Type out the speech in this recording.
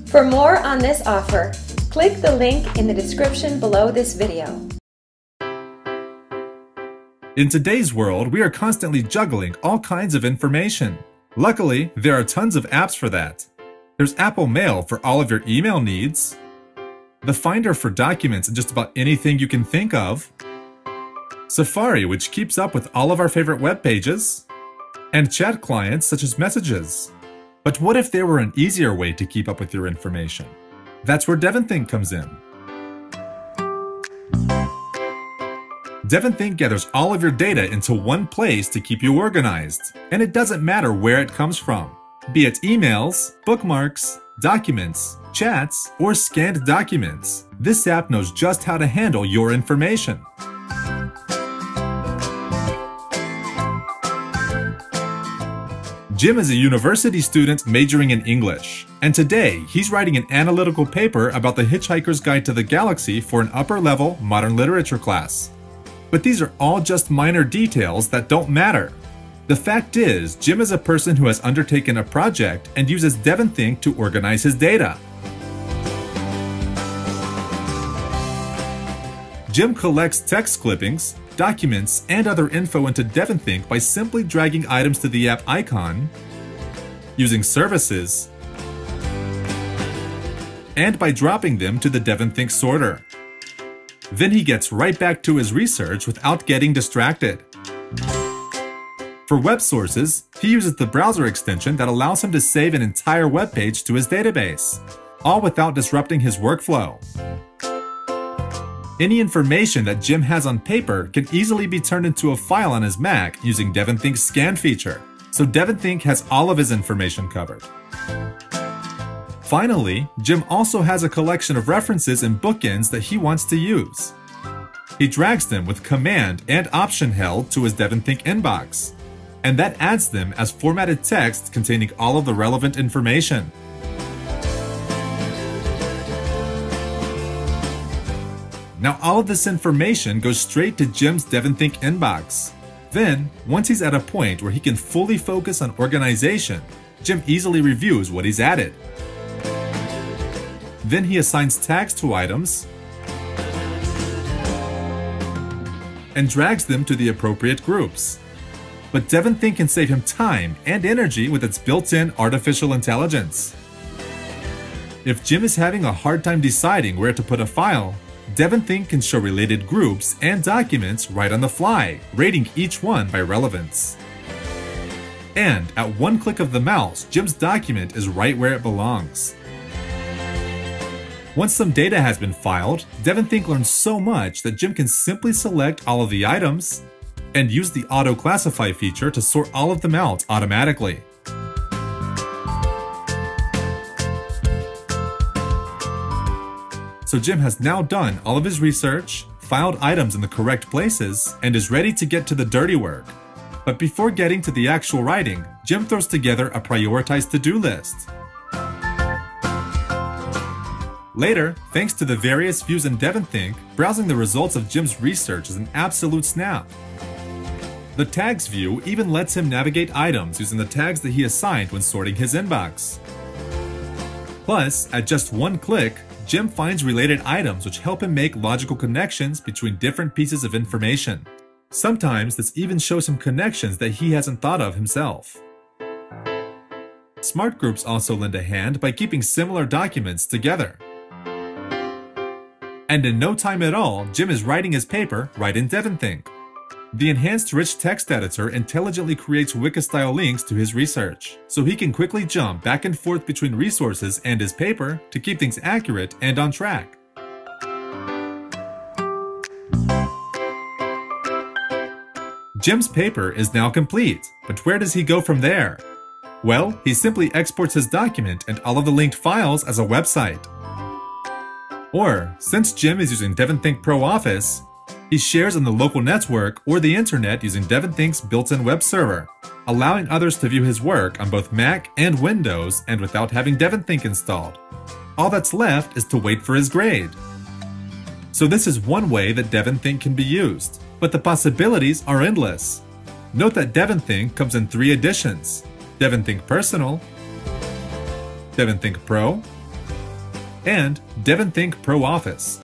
For more on this offer, click the link in the description below this video. In today's world, we are constantly juggling all kinds of information. Luckily, there are tons of apps for that. There's Apple Mail for all of your email needs, the Finder for documents and just about anything you can think of, Safari, which keeps up with all of our favorite web pages, and chat clients such as Messages. But what if there were an easier way to keep up with your information? That's where Devonthink comes in. Devonthink gathers all of your data into one place to keep you organized, and it doesn't matter where it comes from, be it emails, bookmarks, documents, chats, or scanned documents. This app knows just how to handle your information. Jim is a university student majoring in English, and today he's writing an analytical paper about The Hitchhiker's Guide to the Galaxy for an upper-level modern literature class. But these are all just minor details that don't matter. The fact is, Jim is a person who has undertaken a project and uses Devonthink to organize his data. Jim collects text clippings, documents, and other info into Devonthink by simply dragging items to the app icon, using services, and by dropping them to the Devonthink sorter. Then he gets right back to his research without getting distracted. For web sources, he uses the browser extension that allows him to save an entire web page to his database, all without disrupting his workflow. Any information that Jim has on paper can easily be turned into a file on his Mac using Devonthink's scan feature, so Devonthink has all of his information covered. Finally, Jim also has a collection of references and bookends that he wants to use. He drags them with Command and Option held to his Devonthink inbox, and that adds them as formatted text containing all of the relevant information. Now all of this information goes straight to Jim's Devonthink inbox. Then, once he's at a point where he can fully focus on organization, Jim easily reviews what he's added. Then he assigns tags to items and drags them to the appropriate groups. But Devonthink can save him time and energy with its built-in artificial intelligence. If Jim is having a hard time deciding where to put a file, Devonthink can show related groups and documents right on the fly, rating each one by relevance. And at one click of the mouse, Jim's document is right where it belongs. Once some data has been filed, Devonthink learns so much that Jim can simply select all of the items and use the Auto Classify feature to sort all of them out automatically. So Jim has now done all of his research, filed items in the correct places, and is ready to get to the dirty work. But before getting to the actual writing, Jim throws together a prioritized to-do list. Later, thanks to the various views in Devonthink, browsing the results of Jim's research is an absolute snap. The Tags view even lets him navigate items using the tags that he assigned when sorting his inbox. Plus, at just one click, Jim finds related items which help him make logical connections between different pieces of information. Sometimes this even shows him connections that he hasn't thought of himself. Smart groups also lend a hand by keeping similar documents together. And in no time at all, Jim is writing his paper right in Devonthink. The enhanced rich text editor intelligently creates Wiki-style links to his research, so he can quickly jump back and forth between resources and his paper to keep things accurate and on track. Jim's paper is now complete, but where does he go from there? Well, he simply exports his document and all of the linked files as a website. Or, since Jim is using Devonthink Pro Office, he shares on the local network or the internet using Devonthink's built-in web server, allowing others to view his work on both Mac and Windows and without having Devonthink installed. All that's left is to wait for his grade. So this is one way that Devonthink can be used, but the possibilities are endless. Note that Devonthink comes in 3 editions: Devonthink Personal, Devonthink Pro, and Devonthink Pro Office.